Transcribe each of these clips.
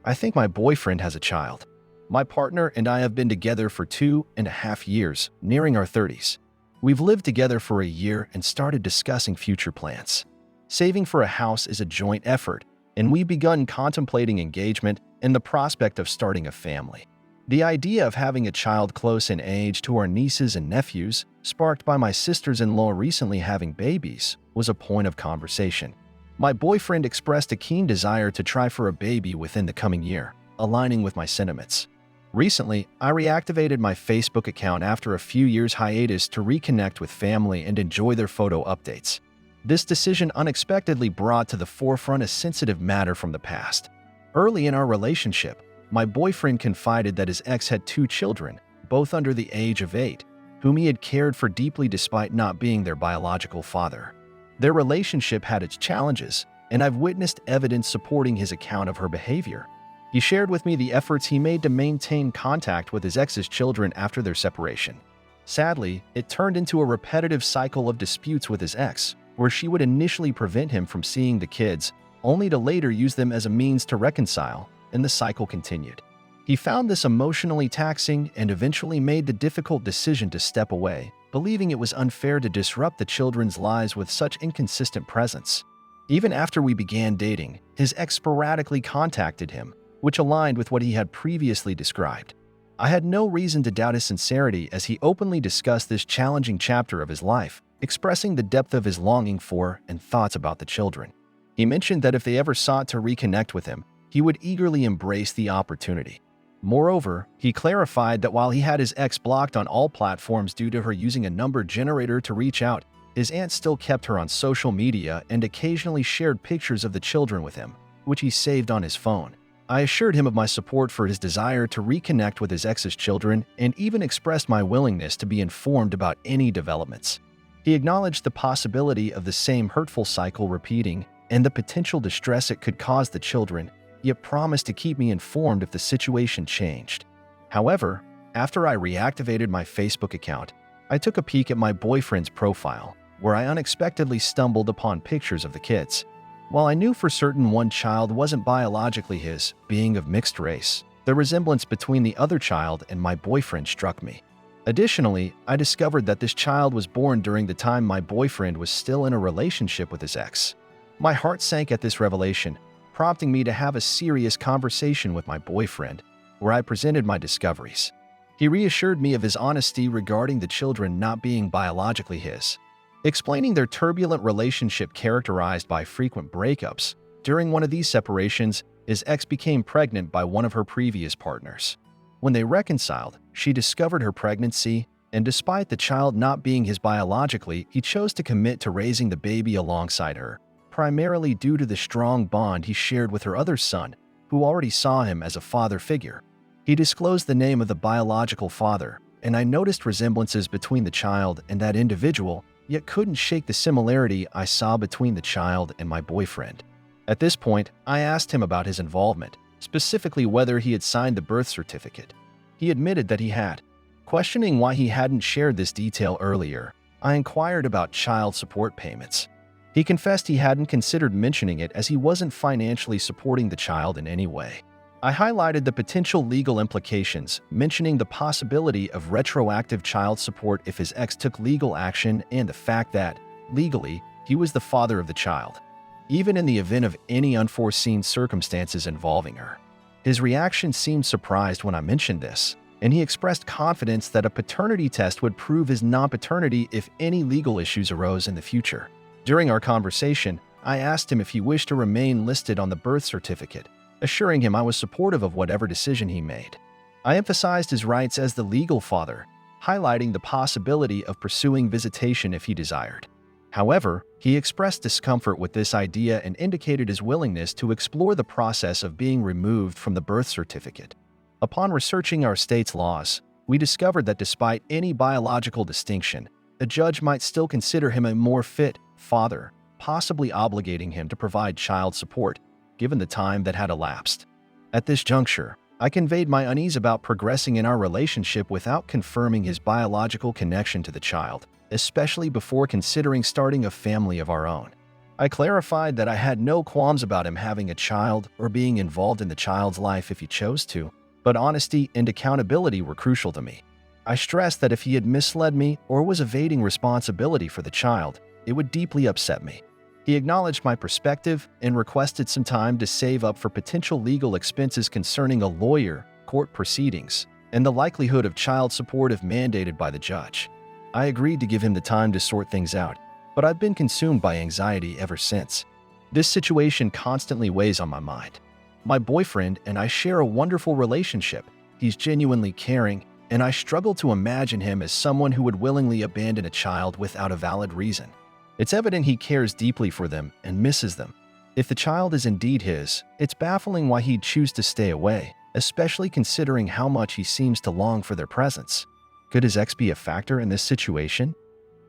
I think my boyfriend has a child. My partner and I have been together for 2.5 years, nearing our 30s. We've lived together for a year and started discussing future plans. Saving for a house is a joint effort, and we've begun contemplating engagement and the prospect of starting a family. The idea of having a child close in age to our nieces and nephews, sparked by my sisters-in-law recently having babies, was a point of conversation. My boyfriend expressed a keen desire to try for a baby within the coming year, aligning with my sentiments. Recently, I reactivated my Facebook account after a few years hiatus to reconnect with family and enjoy their photo updates. This decision unexpectedly brought to the forefront a sensitive matter from the past. Early in our relationship, my boyfriend confided that his ex had 2 children, both under the age of 8, whom he had cared for deeply despite not being their biological father. Their relationship had its challenges, and I've witnessed evidence supporting his account of her behavior. He shared with me the efforts he made to maintain contact with his ex's children after their separation. Sadly, it turned into a repetitive cycle of disputes with his ex, where she would initially prevent him from seeing the kids, only to later use them as a means to reconcile, and the cycle continued. He found this emotionally taxing and eventually made the difficult decision to step away, believing it was unfair to disrupt the children's lives with such inconsistent presence. Even after we began dating, his ex sporadically contacted him, which aligned with what he had previously described. I had no reason to doubt his sincerity as he openly discussed this challenging chapter of his life, expressing the depth of his longing for and thoughts about the children. He mentioned that if they ever sought to reconnect with him, he would eagerly embrace the opportunity. Moreover, he clarified that while he had his ex blocked on all platforms due to her using a number generator to reach out, his aunt still kept her on social media and occasionally shared pictures of the children with him, which he saved on his phone. I assured him of my support for his desire to reconnect with his ex's children and even expressed my willingness to be informed about any developments. He acknowledged the possibility of the same hurtful cycle repeating and the potential distress it could cause the children, yet promised to keep me informed if the situation changed. However, after I reactivated my Facebook account, I took a peek at my boyfriend's profile, where I unexpectedly stumbled upon pictures of the kids. While I knew for certain one child wasn't biologically his, being of mixed race, the resemblance between the other child and my boyfriend struck me. Additionally, I discovered that this child was born during the time my boyfriend was still in a relationship with his ex. My heart sank at this revelation, prompting me to have a serious conversation with my boyfriend, where I presented my discoveries. He reassured me of his honesty regarding the children not being biologically his, explaining their turbulent relationship characterized by frequent breakups. During one of these separations, his ex became pregnant by one of her previous partners. When they reconciled, she discovered her pregnancy, and despite the child not being his biologically, he chose to commit to raising the baby alongside her, primarily due to the strong bond he shared with her other son, who already saw him as a father figure. He disclosed the name of the biological father, and I noticed resemblances between the child and that individual, yet couldn't shake the similarity I saw between the child and my boyfriend. At this point, I asked him about his involvement, specifically whether he had signed the birth certificate. He admitted that he had. Questioning why he hadn't shared this detail earlier, I inquired about child support payments. He confessed he hadn't considered mentioning it as he wasn't financially supporting the child in any way. I highlighted the potential legal implications, mentioning the possibility of retroactive child support if his ex took legal action and the fact that, legally, he was the father of the child, even in the event of any unforeseen circumstances involving her. His reaction seemed surprised when I mentioned this, and he expressed confidence that a paternity test would prove his non-paternity if any legal issues arose in the future. During our conversation, I asked him if he wished to remain listed on the birth certificate, assuring him I was supportive of whatever decision he made. I emphasized his rights as the legal father, highlighting the possibility of pursuing visitation if he desired. However, he expressed discomfort with this idea and indicated his willingness to explore the process of being removed from the birth certificate. Upon researching our state's laws, we discovered that despite any biological distinction, a judge might still consider him a more fit father, possibly obligating him to provide child support, given the time that had elapsed. At this juncture, I conveyed my unease about progressing in our relationship without confirming his biological connection to the child, especially before considering starting a family of our own. I clarified that I had no qualms about him having a child or being involved in the child's life if he chose to, but honesty and accountability were crucial to me. I stressed that if he had misled me or was evading responsibility for the child, it would deeply upset me. He acknowledged my perspective and requested some time to save up for potential legal expenses concerning a lawyer, court proceedings, and the likelihood of child support if mandated by the judge. I agreed to give him the time to sort things out, but I've been consumed by anxiety ever since. This situation constantly weighs on my mind. My boyfriend and I share a wonderful relationship. He's genuinely caring, and I struggle to imagine him as someone who would willingly abandon a child without a valid reason. It's evident he cares deeply for them and misses them. If the child is indeed his, it's baffling why he'd choose to stay away, especially considering how much he seems to long for their presence. Could his ex be a factor in this situation?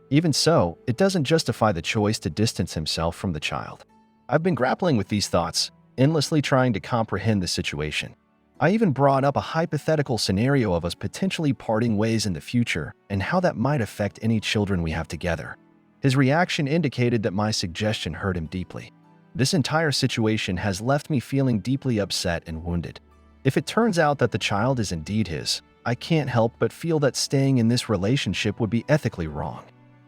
Even so, it doesn't justify the choice to distance himself from the child. I've been grappling with these thoughts, endlessly trying to comprehend the situation. I even brought up a hypothetical scenario of us potentially parting ways in the future and how that might affect any children we have together. His reaction indicated that my suggestion hurt him deeply. This entire situation has left me feeling deeply upset and wounded. If it turns out that the child is indeed his, I can't help but feel that staying in this relationship would be ethically wrong.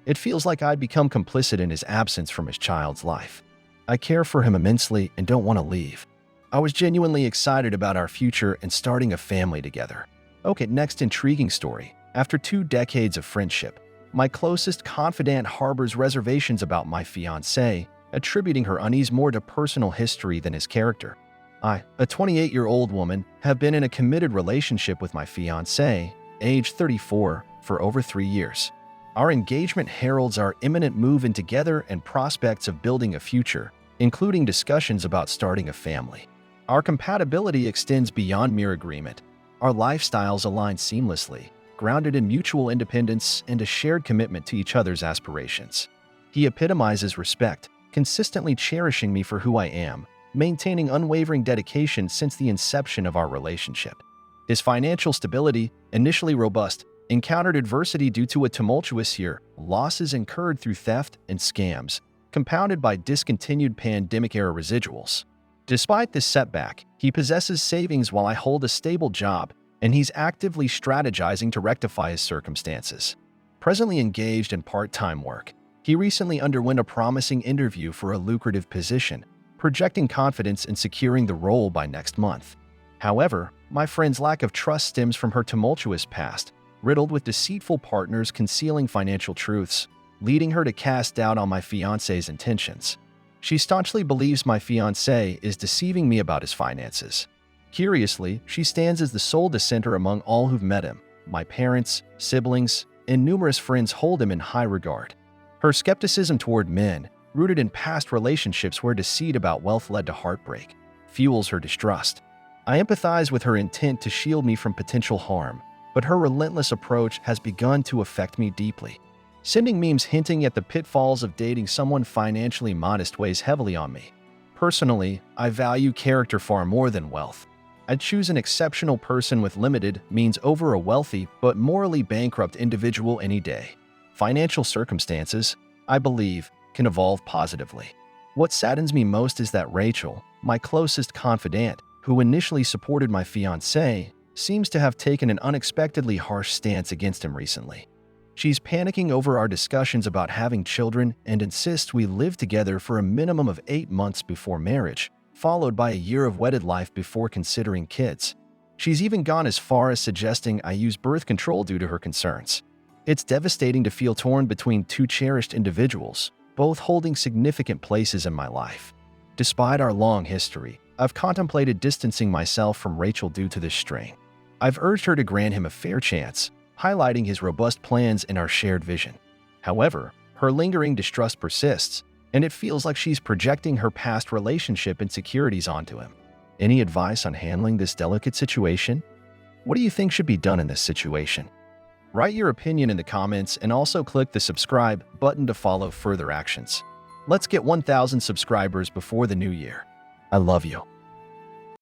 It feels like I'd become complicit in his absence from his child's life. I care for him immensely and don't want to leave. I was genuinely excited about our future and starting a family together. Okay, next intriguing story. After 2 decades of friendship, my closest confidant harbors reservations about my fiancé, attributing her unease more to personal history than his character. I, a 28-year-old woman, have been in a committed relationship with my fiancé, age 34, for over 3 years. Our engagement heralds our imminent move in together and prospects of building a future, including discussions about starting a family. Our compatibility extends beyond mere agreement. Our lifestyles align seamlessly, grounded in mutual independence and a shared commitment to each other's aspirations. He epitomizes respect, consistently cherishing me for who I am, maintaining unwavering dedication since the inception of our relationship. His financial stability, initially robust, encountered adversity due to a tumultuous year, losses incurred through theft and scams, compounded by discontinued pandemic-era residuals. Despite this setback, he possesses savings while I hold a stable job, and he's actively strategizing to rectify his circumstances. Presently engaged in part-time work, he recently underwent a promising interview for a lucrative position, projecting confidence in securing the role by next month. However, my friend's lack of trust stems from her tumultuous past, riddled with deceitful partners concealing financial truths, leading her to cast doubt on my fiancé's intentions. She staunchly believes my fiancé is deceiving me about his finances. Curiously, she stands as the sole dissenter among all who've met him. My parents, siblings, and numerous friends hold him in high regard. Her skepticism toward men, rooted in past relationships where deceit about wealth led to heartbreak, fuels her distrust. I empathize with her intent to shield me from potential harm, but her relentless approach has begun to affect me deeply. Sending memes hinting at the pitfalls of dating someone financially modest weighs heavily on me. Personally, I value character far more than wealth. I'd choose an exceptional person with limited means over a wealthy but morally bankrupt individual any day. Financial circumstances, I believe, can evolve positively. What saddens me most is that Rachel, my closest confidant, who initially supported my fiancé, seems to have taken an unexpectedly harsh stance against him recently. She's panicking over our discussions about having children and insists we live together for a minimum of 8 months before marriage, followed by a year of wedded life before considering kids. She's even gone as far as suggesting I use birth control due to her concerns. It's devastating to feel torn between 2 cherished individuals, both holding significant places in my life. Despite our long history, I've contemplated distancing myself from Rachel due to this strain. I've urged her to grant him a fair chance, highlighting his robust plans and our shared vision. However, her lingering distrust persists, and it feels like she's projecting her past relationship insecurities onto him. Any advice on handling this delicate situation? What do you think should be done in this situation? Write your opinion in the comments and also click the subscribe button to follow further actions. Let's get 1,000 subscribers before the new year. I love you.